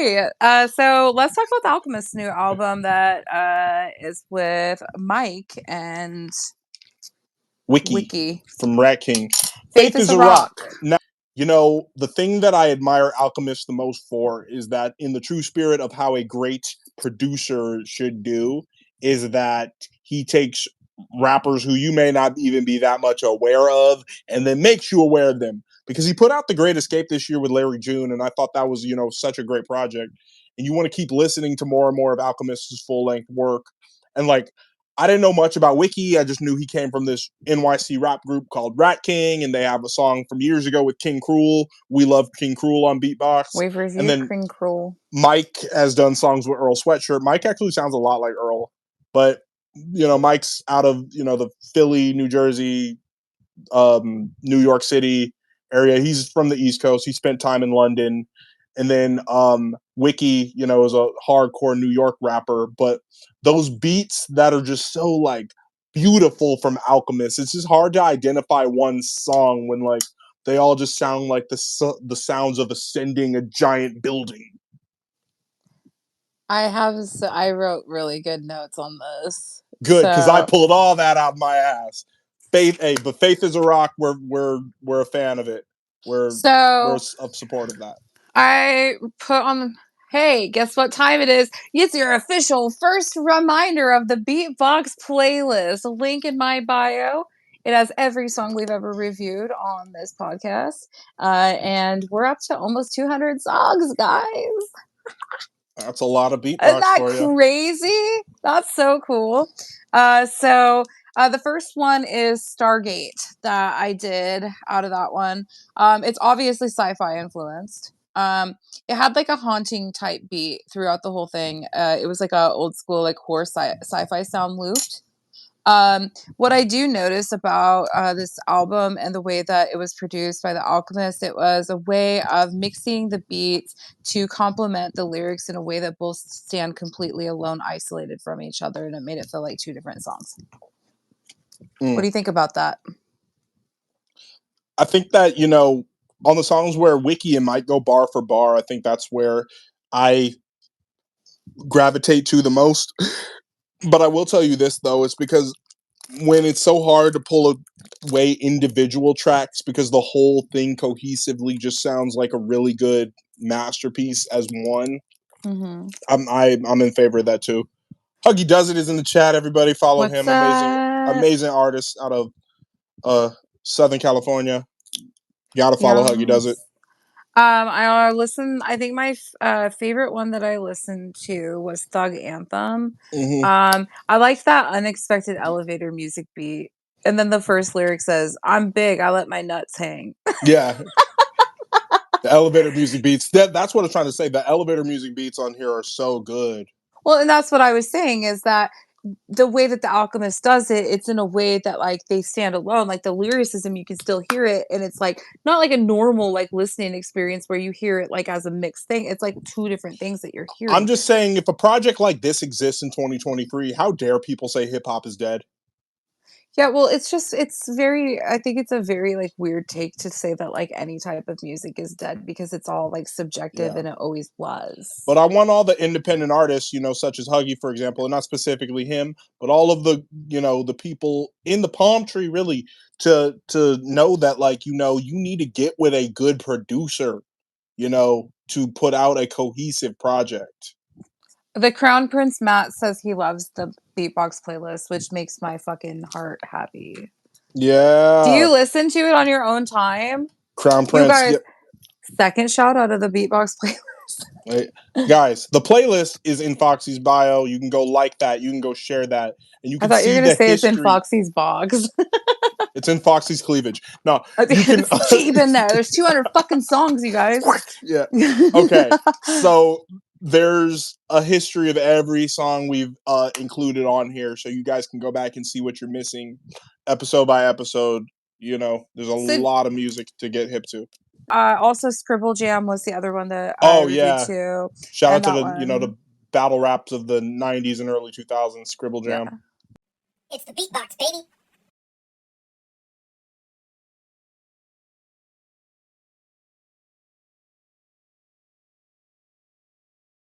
Okay. So let's talk about the Alchemist new album that is with Mike and Wiki. From Rat King. Faith is a Rock. Now, the thing that I admire Alchemist the most for is that in the true spirit of how a great producer should do is that he takes rappers who you may not even be that much aware of and then makes you aware of them. Because he put out The Great Escape this year with Larry June, and I thought that was, such a great project. And you want to keep listening to more and more of Alchemist's full-length work. And I didn't know much about Wiki. I just knew he came from this NYC rap group called Rat King, and they have a song from years ago with King Cruel. We love King Cruel on beatbox. Wavers, and then King Cruel. Mike has done songs with Earl Sweatshirt. Mike actually sounds a lot like Earl, but Mike's out of the Philly, New Jersey, New York City area. He's from the East Coast. He spent time in London. And then Wiki, is a hardcore New York rapper. But those beats that are just so beautiful from Alchemist, it's just hard to identify one song when they all just sound like the sounds of ascending a giant building. I wrote really good notes on this. Good, because I pulled all that out of my ass. But Faith is a Rock. We're a fan of it. We're of support of that. I put on. Hey, guess what time it is? It's your official first reminder of the Beatbox playlist. Link in my bio. It has every song we've ever reviewed on this podcast, and we're up to almost 200 songs, guys. That's a lot of beatbox. Isn't that crazy? That's so cool. So the first one is Stargate that I did out of that one. It's obviously sci-fi influenced. It had a haunting type beat throughout the whole thing. It was a old school horror sci-fi sound looped. What I do notice about this album and the way that it was produced by the Alchemist, it was a way of mixing the beats to complement the lyrics in a way that both stand completely alone, isolated from each other, and it made it feel like two different songs. What do you think about that? I think that, on the songs where Wiki and Mike go bar for bar, I think that's where I gravitate to the most. But I will tell you this, though, it's because when it's so hard to pull away individual tracks because the whole thing cohesively just sounds like a really good masterpiece as one, I'm in favor of that, too. Huggy Does It is in the chat, everybody. Follow him. Amazing artist out of Southern California. Gotta follow Huggy Does It. I think my favorite one that I listened to was Thug Anthem. I liked that unexpected elevator music beat. And then the first lyric says, "I'm big, I let my nuts hang." Yeah. The elevator music beats. That's what I was trying to say. The elevator music beats on here are so good. Well, and that's what I was saying is that the way that the Alchemist does it, it's in a way that they stand alone. The lyricism, you can still hear it, and it's not a normal listening experience where you hear it as a mixed thing. It's two different things that you're hearing. I'm just saying, if a project like this exists in 2023, how dare people say hip hop is dead? Yeah, well, I think it's a very weird take to say that any type of music is dead because it's all subjective and it always was. But I want all the independent artists, such as Huggy, for example, and not specifically him, but all of the, the people in the palm tree really to know that you need to get with a good producer, to put out a cohesive project. The Crown Prince Matt says he loves the Beatbox playlist, which makes my fucking heart happy. Yeah. Do you listen to it on your own time? Crown Prince. You guys, second shout out of the Beatbox playlist. Wait, guys, the playlist is in Foxy's bio. You can go like that. You can go share that. And you can I thought you were going to say history. It's in Foxy's box. It's in Foxy's cleavage. No, it's deep in there. There's 200 fucking songs, you guys. Yeah. Okay. So there's a history of every song we've included on here, so you guys can go back and see what you're missing, episode by episode. There's a lot of music to get hip to. Also, Scribble Jam was the other one that I reviewed too. Shout out to the battle raps of the 90s and early 2000s. Scribble Jam. Yeah. It's the Beatbox, baby.